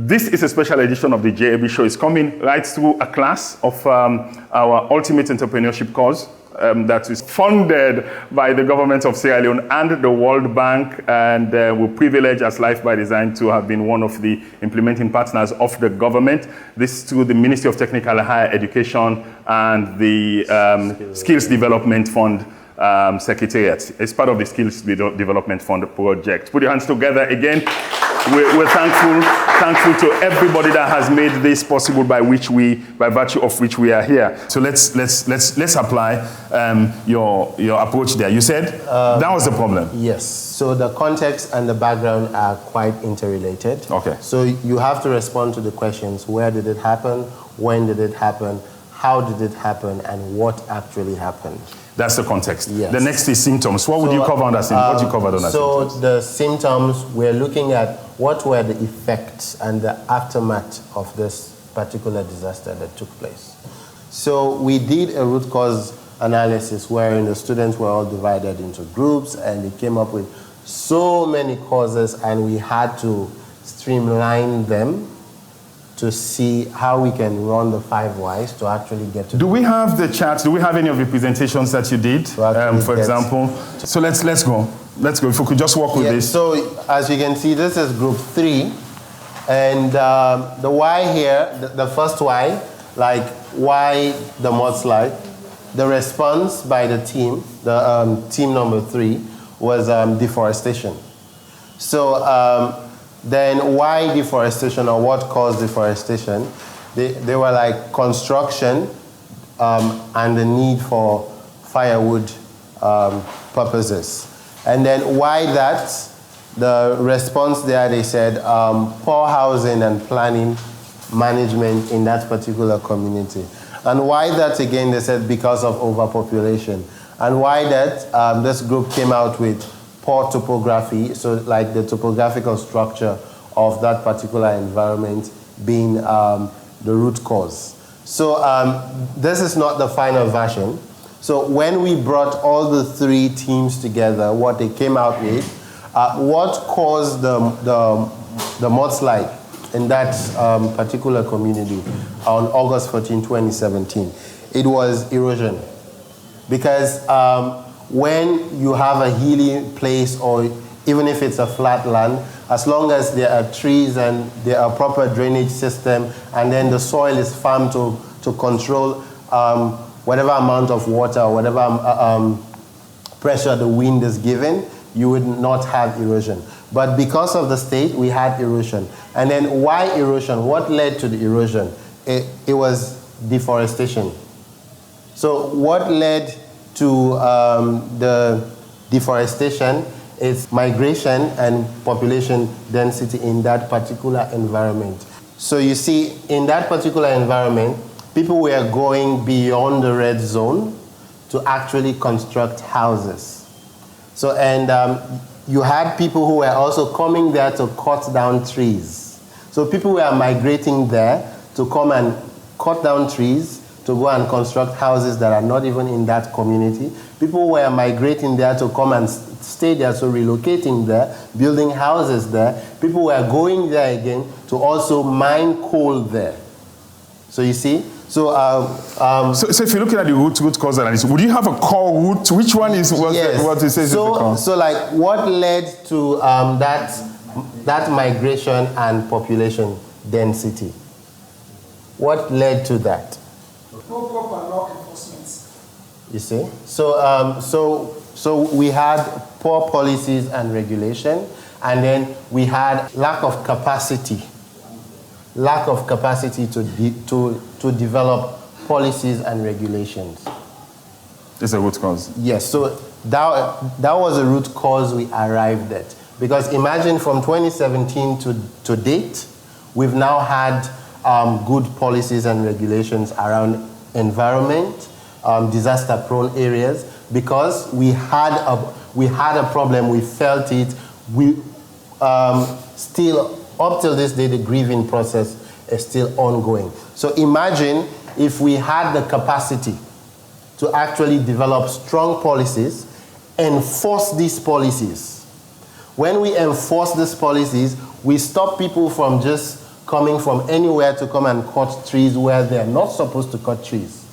This is a special edition of the JAB Show. It's coming right through a class of our Ultimate Entrepreneurship course that is funded by the government of Sierra Leone and the World Bank, and we're privileged as Life by Design to have been one of the implementing partners of the government. This through the Ministry of Technical and Higher Education and the Skills Development Fund Secretariat. It's part of the Skills Development Fund project. Put your hands together again. We're thankful to everybody that has made this possible, by virtue of which we are here. So let's apply your approach there. You said that was the problem. Yes. So the context and the background are quite interrelated. Okay. So you have to respond to the questions: where did it happen? When did it happen? How did it happen? And what actually happened? That's the context. Yes. The next is symptoms. What would you cover under symptoms? What do you cover under symptoms? So the symptoms, we're looking at what were the effects and the aftermath of this particular disaster that took place. So we did a root cause analysis wherein the students were all divided into groups, and they came up with so many causes, and we had to streamline them to see how we can run the 5 whys to actually get to. Do we have the charts? Do we have any of the presentations that you did, for example? So let's go. Let's go. If we could just walk with this. So as you can see, this is group 3, and the why here, the first why, like why the mudslide, the response by the team, the team number 3, was deforestation. So. Then why deforestation, or what caused deforestation? They were like construction and the need for firewood purposes. And then why that? The response there, they said poor housing and planning management in that particular community. And why that again? They said because of overpopulation. And why that? This group came out with poor topography, so like the topographical structure of that particular environment being the root cause. So this is not the final version. So when we brought all the 3 teams together, what they came out with, what caused the mudslide in that particular community on August 14, 2017, it was erosion. Because when you have a hilly place, or even if it's a flat land, as long as there are trees and there are proper drainage system, and then the soil is farmed to control whatever amount of water or whatever pressure the wind is given, you would not have erosion. But because of the state, we had erosion. And then why erosion? What led to the erosion? It was deforestation. So what led to the deforestation is migration and population density in that particular environment. So you see, in that particular environment, people were going beyond the red zone to actually construct houses. So, and you had people who were also coming there to cut down trees. So people were migrating there to come and cut down trees, to go and construct houses that are not even in that community. People were migrating there to come and stay there, so relocating there, building houses there. People were going there again to also mine coal there. So you see? So if you're looking at the root cause analysis, would you have a core root? Which one is what it says is the cause? So like what led to that migration and population density? What led to that? No proper law enforcement. You see? So we had poor policies and regulation, and then we had lack of capacity to develop policies and regulations. It's a root cause. Yes, so that was a root cause we arrived at. Because imagine from 2017 to date, we've now had good policies and regulations around environment, disaster-prone areas, because we had a problem, we felt it, we still, up till this day, the grieving process is still ongoing. So imagine if we had the capacity to actually develop strong policies, enforce these policies. When we enforce these policies, we stop people from just coming from anywhere to come and cut trees where they're not supposed to cut trees.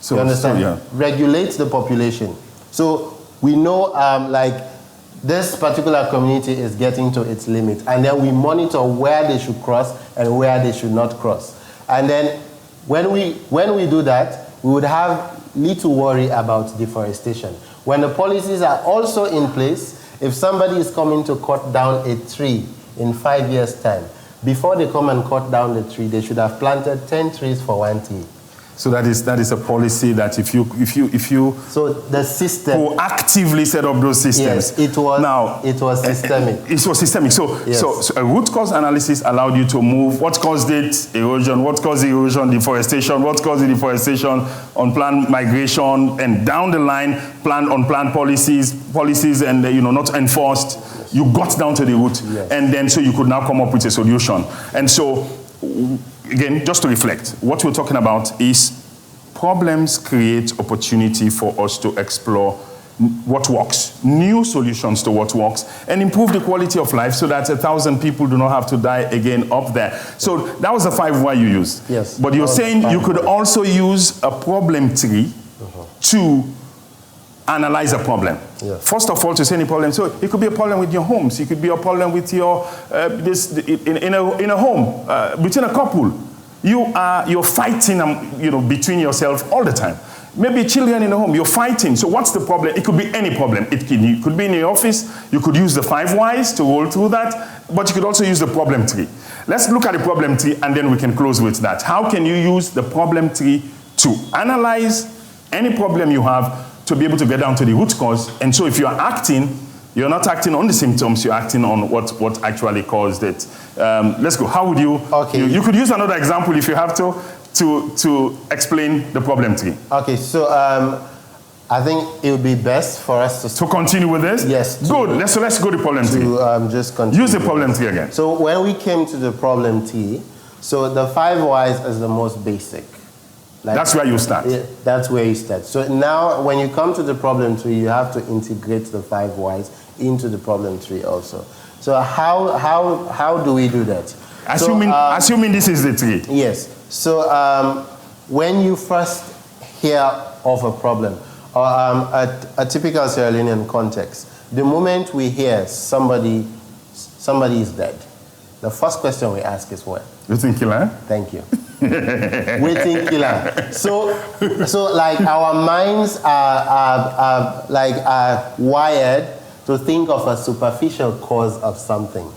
So, you understand? yeah. Regulate the population. So we know like this particular community is getting to its limit, and then we monitor where they should cross and where they should not cross. And then when we do that, we would have little worry about deforestation. When the policies are also in place, if somebody is coming to cut down a tree in 5 years' time, before they come and cut down the tree, they should have planted 10 trees for 1 tree. So that is a policy that if you so the system proactively set up those systems. Yes, it was systemic. It was systemic. So, Yes. so a root cause analysis allowed you to move what caused it, erosion, what caused the erosion, deforestation, what caused the deforestation, unplanned migration, and down the line, unplanned policies and not enforced. You got down to the root, Yes. and then so you could now come up with a solution. And so, again, just to reflect, what we're talking about is problems create opportunity for us to explore what works, new solutions to what works, and improve the quality of life so that 1,000 people do not have to die again up there. So that was the 5 why you used. Yes. But you're saying you could also use a problem tree to analyze a problem. Yes. First of all, to see any problem. So it could be a problem with your homes. It could be a problem with your in a home between a couple. You're fighting between yourself all the time. Maybe children in the home, you're fighting. So what's the problem? It could be any problem. It could be in your office. You could use the 5 whys to roll through that, but you could also use the problem tree. Let's look at the problem tree, and then we can close with that. How can you use the problem tree to analyze any problem you have to be able to get down to the root cause? And so if you're you're not acting on the symptoms, you're acting on what actually caused it. Let's go. How would you? Okay. You could use another example if you have to explain the problem tree. Okay, so I think it would be best for us to continue with this? Yes. Good. Let's go to the problem tree. Just continue. Use the problem tree again. So when we came to the problem tree, so the 5 whys is the most basic. That's where you start. Yeah, that's where you start. So now when you come to the problem tree, you have to integrate the 5 whys into the problem tree also. So how do we do that? Assuming this is the tree. Yes. So when you first hear of a problem, or a typical Sierra Leonean context, the moment we hear somebody is dead, the first question we ask is what? Waiting killer? Thank you. Waiting killer. So like our minds are wired to think of a superficial cause of something.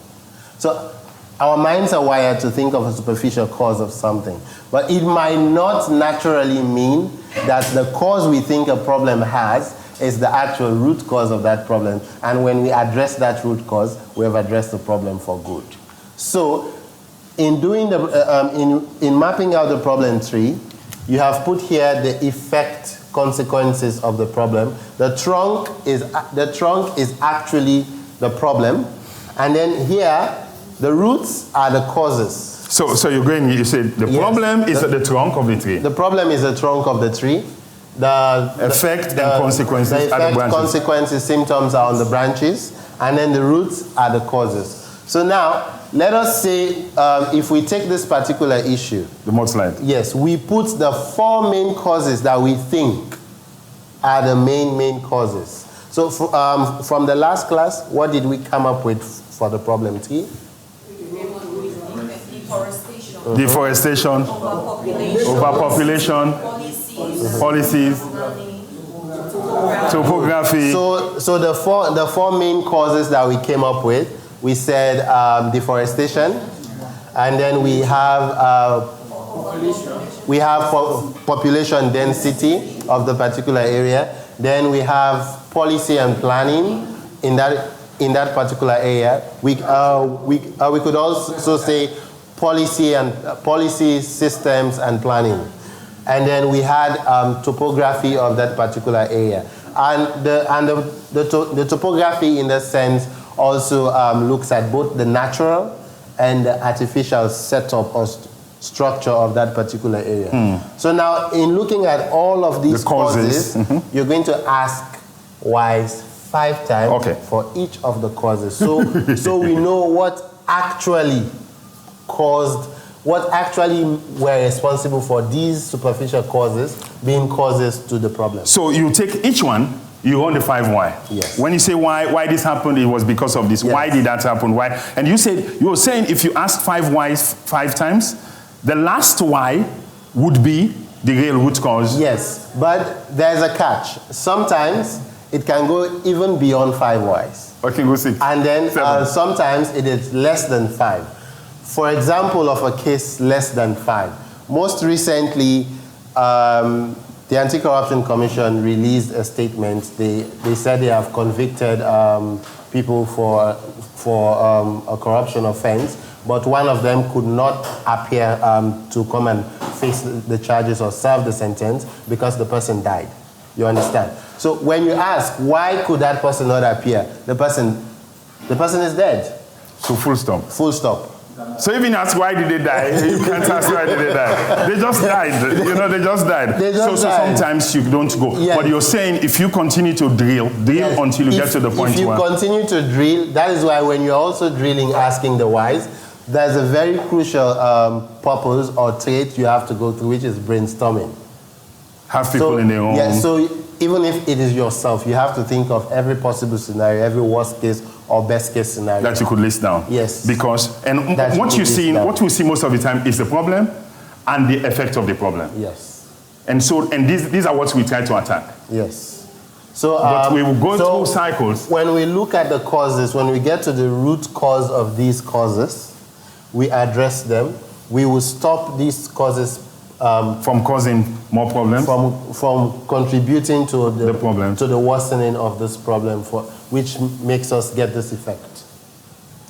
So our minds are wired to think of a superficial cause of something. But it might not naturally mean that the cause we think a problem has is the actual root cause of that problem. And when we address that root cause, we have addressed the problem for good. So in doing in mapping out the problem tree, you have put here the effect consequences of the problem. The trunk is actually the problem. And then here, the roots are the causes. So you said the problem is the trunk of the tree. The problem is the trunk of the tree. The effect and consequences the are the branches. Consequences, symptoms are on the branches, and then the roots are the causes. So now, let us say if we take this particular issue. The mod slide. Yes, we put the 4 main causes that we think are the main causes. So from the last class, what did we come up with for the problem tree? Deforestation, overpopulation, policies, topography. So the four main causes that we came up with, we said deforestation, and then we have population density of the particular area. Then we have policy and planning in that particular area. We could also say policy systems and planning. And then we had topography of that particular area. And the topography in that sense also looks at both the natural and the artificial setup or structure of that particular area. So now in looking at all of these causes, you're going to ask whys 5 times for each of the causes. So we know what actually caused what actually were responsible for these superficial causes being causes to the problem. So you take each one, you own the 5 why. Yes. When you say why this happened, it was because of this. Yes. Why did that happen? Why? And you were saying if you ask 5 whys 5 times, the last why would be the real root cause. Yes, but there's a catch. Sometimes it can go even beyond 5 whys. Okay, go 6. And then 7. sometimes it is less than 5. For example of a case less than 5. Most recently, the Anti-Corruption Commission released a statement. They said they have convicted people for a corruption offense, but one of them could not appear to come and face the charges or serve the sentence because the person died. You understand? So when you ask, why could that person not appear? The person is dead. So full stop. Full stop. So even ask why did they die, you can't ask why did they die. They just died. They just died. So sometimes you don't go. Yes. But you're saying if you continue to drill Yes. until you get to the point If you where... continue to drill, that is why when you're also drilling, asking the whys, there's a very crucial purpose or trait you have to go through, which is brainstorming. Have people in their own... Yeah, so even if it is yourself, you have to think of every possible scenario, every worst case or best case scenario. That you could list down. Yes. Because, and That what we see most of the time is the problem and the effect of the problem. Yes. And so, and these are what we try to attack. Yes. So, But we will go through cycles. When we look at the causes, when we get to the root cause of these causes, we address them. We will stop these causes from causing more problems? From contributing to the problem. to the worsening of this problem, which makes us get this effect.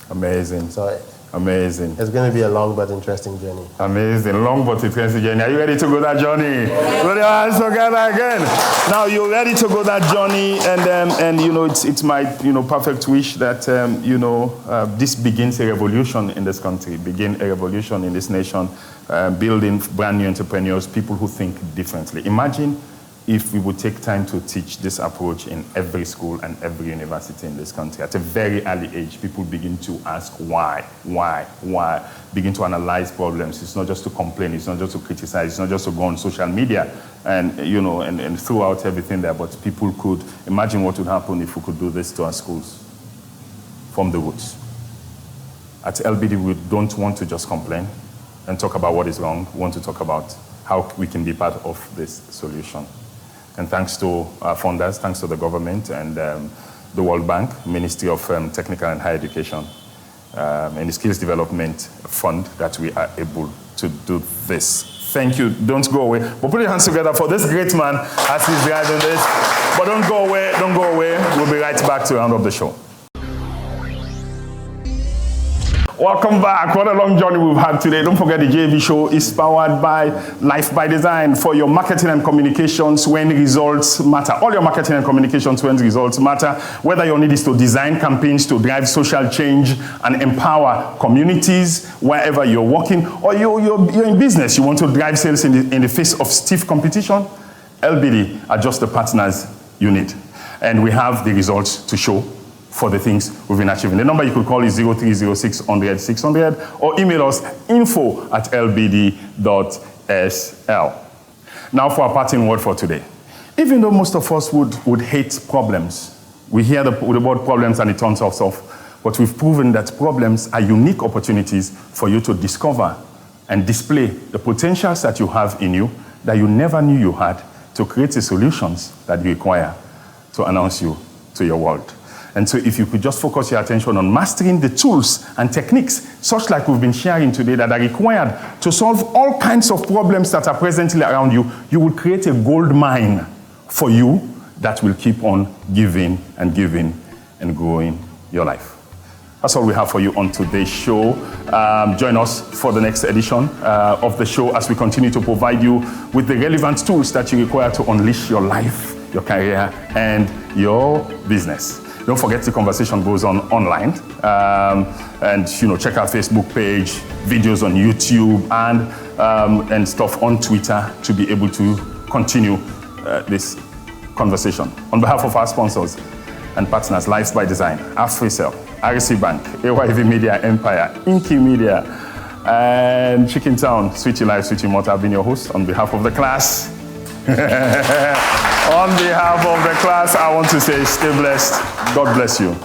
Amazing. So amazing. It's going to be a long but interesting journey. Amazing. Long but interesting journey. Are you ready to go that journey? Put your hands together again. Now you're ready to go that journey, and you know it's my perfect wish that this begins a revolution in this country, begin a revolution in this nation, building brand new entrepreneurs, people who think differently. Imagine if we would take time to teach this approach in every school and every university in this country. At a very early age, people begin to ask why, begin to analyze problems. It's not just to complain, it's not just to criticize, it's not just to go on social media and and throw out everything there, but people could imagine what would happen if we could do this to our schools from the roots. At LBD, we don't want to just complain and talk about what is wrong. We want to talk about how we can be part of this solution. And thanks to our funders, thanks to the government and the World Bank, Ministry of Technical and Higher Education, and the Skills Development Fund, that we are able to do this. Thank you. Don't go away. But put your hands together for this great man as he's driving this. But don't go away. Don't go away. We'll be right back to round up the show. Welcome back. What a long journey we've had today. Don't forget the JB show is powered by Life by Design for your marketing and communications when results matter. All your marketing and communications when results matter. Whether your need is to design campaigns to drive social change and empower communities wherever you're working, or you're in business, you want to drive sales in the face of stiff competition, LBD are just the partners you need. And we have the results to show for the things we've been achieving. The number you could call is 0306 100 600 or email us info@lbd.sl. Now for our parting word for today. Even though most of us would hate problems, we hear the word problems and it turns us off, but we've proven that problems are unique opportunities for you to discover and display the potentials that you have in you that you never knew you had, to create the solutions that you require to announce you to your world. And so if you could just focus your attention on mastering the tools and techniques, such like we've been sharing today, that are required to solve all kinds of problems that are presently around you, you will create a gold mine for you that will keep on giving and growing your life. That's all we have for you on today's show. Join us for the next edition of the show as we continue to provide you with the relevant tools that you require to unleash your life, your career, and your business. Don't forget the conversation goes on online, and check our Facebook page, videos on YouTube, and stuff on Twitter to be able to continue this conversation. On behalf of our sponsors and partners, Life by Design, AfriCell, RC Bank, AYV Media Empire, Inky Media, And Chicken Town, Sweetie Life, Sweetie Mott, I've been your host on behalf of the class. On behalf of the class, I want to say stay blessed. God bless you.